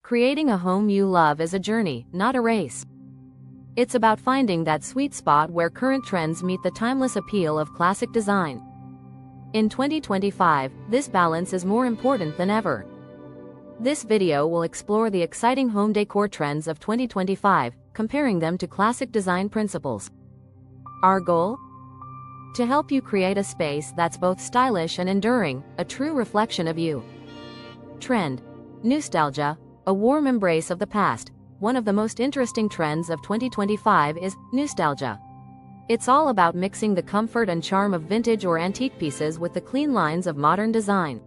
Creating a home you love is a journey, not a race. It's about finding that sweet spot where current trends meet the timeless appeal of classic design. In 2025, this balance is more important than ever. This video will explore the exciting home decor trends of 2025, comparing them to classic design principles. Our goal? To help you create a space that's both stylish and enduring, a true reflection of you. Trend: nostalgia, a warm embrace of the past. One of the most interesting trends of 2025 is nostalgia. It's all about mixing the comfort and charm of vintage or antique pieces with the clean lines of modern design.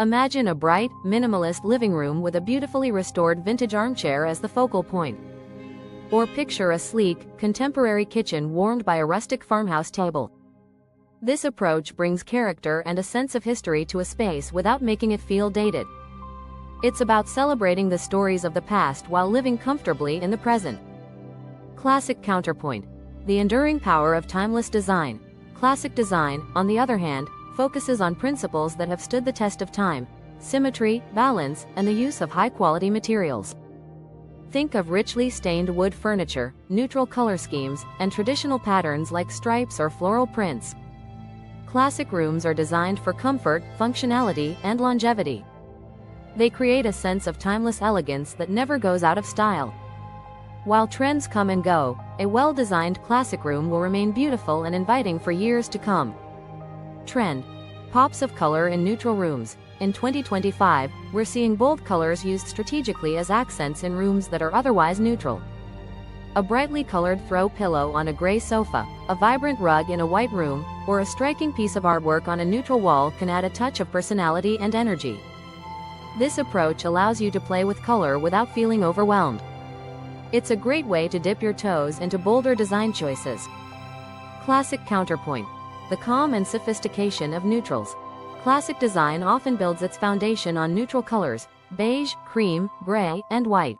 Imagine a bright, minimalist living room with a beautifully restored vintage armchair as the focal point. Or picture a sleek, contemporary kitchen warmed by a rustic farmhouse table. This approach brings character and a sense of history to a space without making it feel dated. It's about celebrating the stories of the past while living comfortably in the present. Classic counterpoint: the enduring power of timeless design. Classic design, on the other hand, focuses on principles that have stood the test of time: symmetry, balance, and the use of high-quality materials. Think of richly stained wood furniture, neutral color schemes, and traditional patterns like stripes or floral prints. Classic rooms are designed for comfort, functionality, and longevity. They create a sense of timeless elegance that never goes out of style. While trends come and go, a well-designed classic room will remain beautiful and inviting for years to come. Trend: pops of color in neutral rooms. In 2025, we're seeing bold colors used strategically as accents in rooms that are otherwise neutral. A brightly colored throw pillow on a gray sofa, a vibrant rug in a white room, or a striking piece of artwork on a neutral wall can add a touch of personality and energy. This approach allows you to play with color without feeling overwhelmed. It's a great way to dip your toes into bolder design choices. Classic counterpoint: the calm and sophistication of neutrals. Classic design often builds its foundation on neutral colors: beige, cream, gray, and white.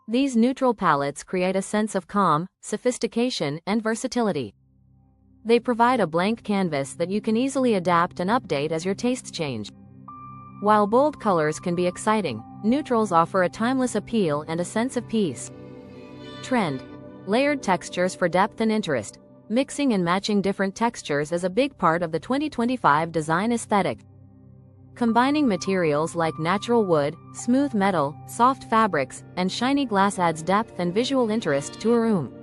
These neutral palettes create a sense of calm, sophistication, and versatility. They provide a blank canvas that you can easily adapt and update as your tastes change. While bold colors can be exciting, neutrals offer a timeless appeal and a sense of peace. Trend: layered textures for depth and interest. Mixing and matching different textures is a big part of the 2025 design aesthetic. Combining materials like natural wood, smooth metal, soft fabrics, and shiny glass adds depth and visual interest to a room.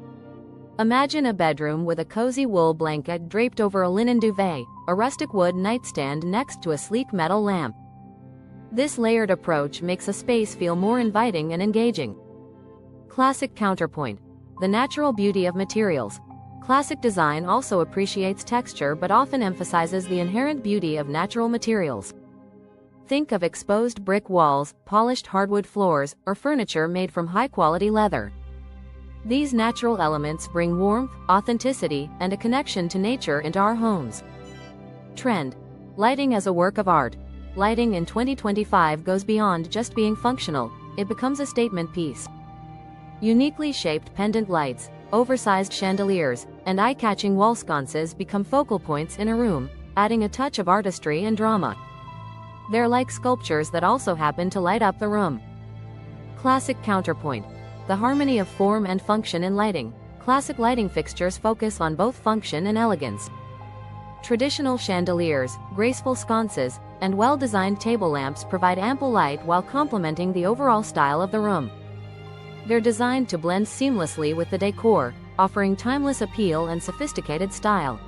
Imagine a bedroom with a cozy wool blanket draped over a linen duvet, a rustic wood nightstand next to a sleek metal lamp. This layered approach makes a space feel more inviting and engaging. Classic counterpoint: the natural beauty of materials. Classic design also appreciates texture but often emphasizes the inherent beauty of natural materials. Think of exposed brick walls, polished hardwood floors, or furniture made from high-quality leather. These natural elements bring warmth, authenticity, and a connection to nature into our homes. Trend: lighting as a work of art. Lighting in 2025 goes beyond just being functional, it becomes a statement piece. Uniquely shaped pendant lights, oversized chandeliers, and eye-catching wall sconces become focal points in a room, adding a touch of artistry and drama. They're like sculptures that also happen to light up the room. Classic counterpoint: the harmony of form and function in lighting. Classic lighting fixtures focus on both function and elegance. Traditional chandeliers, graceful sconces, and well-designed table lamps provide ample light while complementing the overall style of the room. They're designed to blend seamlessly with the decor, offering timeless appeal and sophisticated style.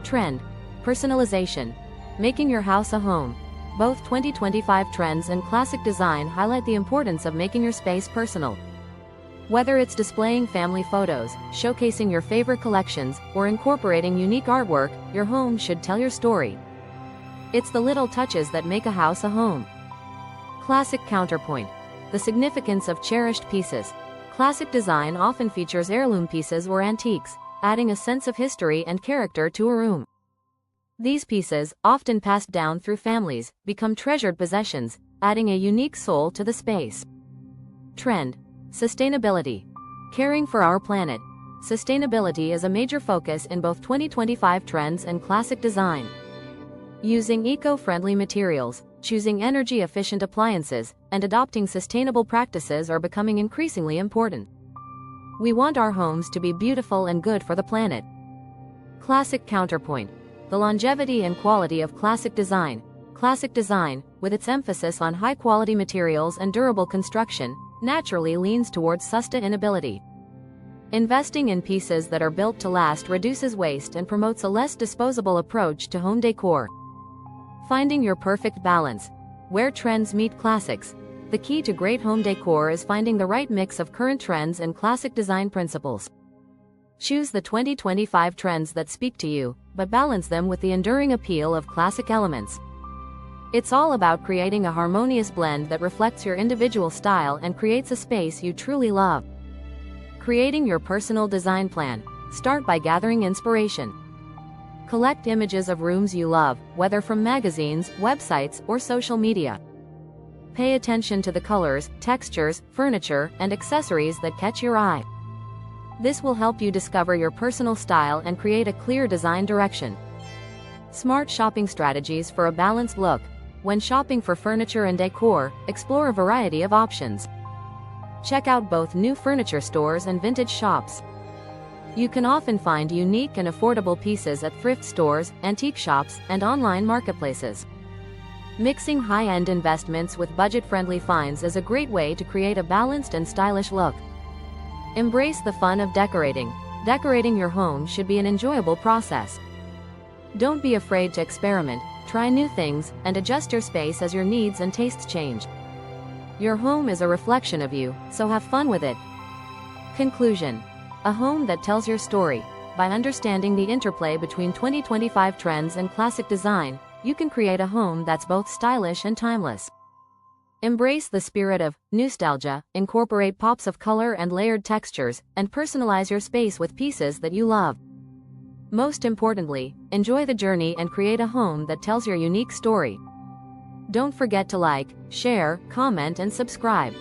Trend: personalization. Making your house a home. Both 2025 trends and classic design highlight the importance of making your space personal. Whether it's displaying family photos, showcasing your favorite collections, or incorporating unique artwork, your home should tell your story. It's the little touches that make a house a home. Classic counterpoint: the significance of cherished pieces. Classic design often features heirloom pieces or antiques, adding a sense of history and character to a room. These pieces, often passed down through families, become treasured possessions, adding a unique soul to the space. Trend: sustainability. Caring for our planet. Sustainability is a major focus in both 2025 trends and classic design. Using eco-friendly materials, choosing energy-efficient appliances, and adopting sustainable practices are becoming increasingly important. We want our homes to be beautiful and good for the planet. Classic counterpoint. The longevity and quality of classic design. Classic design, with its emphasis on high-quality materials and durable construction, naturally leans towards sustainability. Investing in pieces that are built to last reduces waste and promotes a less disposable approach to home decor. Finding your perfect balance. Where trends meet classics. The key to great home decor is finding the right mix of current trends and classic design principles. Choose the 2025 trends that speak to you, but balance them with the enduring appeal of classic elements. It's all about creating a harmonious blend that reflects your individual style and creates a space you truly love. Creating your personal design plan. Start by gathering inspiration. Collect images of rooms you love, whether from magazines, websites, or social media. Pay attention to the colors, textures, furniture, and accessories that catch your eye. This will help you discover your personal style and create a clear design direction. Smart shopping strategies for a balanced look. When shopping for furniture and decor, explore a variety of options. Check out both new furniture stores and vintage shops. You can often find unique and affordable pieces at thrift stores, antique shops, and online marketplaces. Mixing high-end investments with budget-friendly finds is a great way to create a balanced and stylish look. Embrace the fun of decorating. Decorating your home should be an enjoyable process. Don't be afraid to experiment, try new things, and adjust your space as your needs and tastes change. Your home is a reflection of you, so have fun with it. Conclusion. A home that tells your story. By understanding the interplay between 2025 trends and classic design, you can create a home that's both stylish and timeless. Embrace the spirit of nostalgia, incorporate pops of color and layered textures, and personalize your space with pieces that you love. Most importantly, enjoy the journey and create a home that tells your unique story. Don't forget to like, share, comment, and subscribe.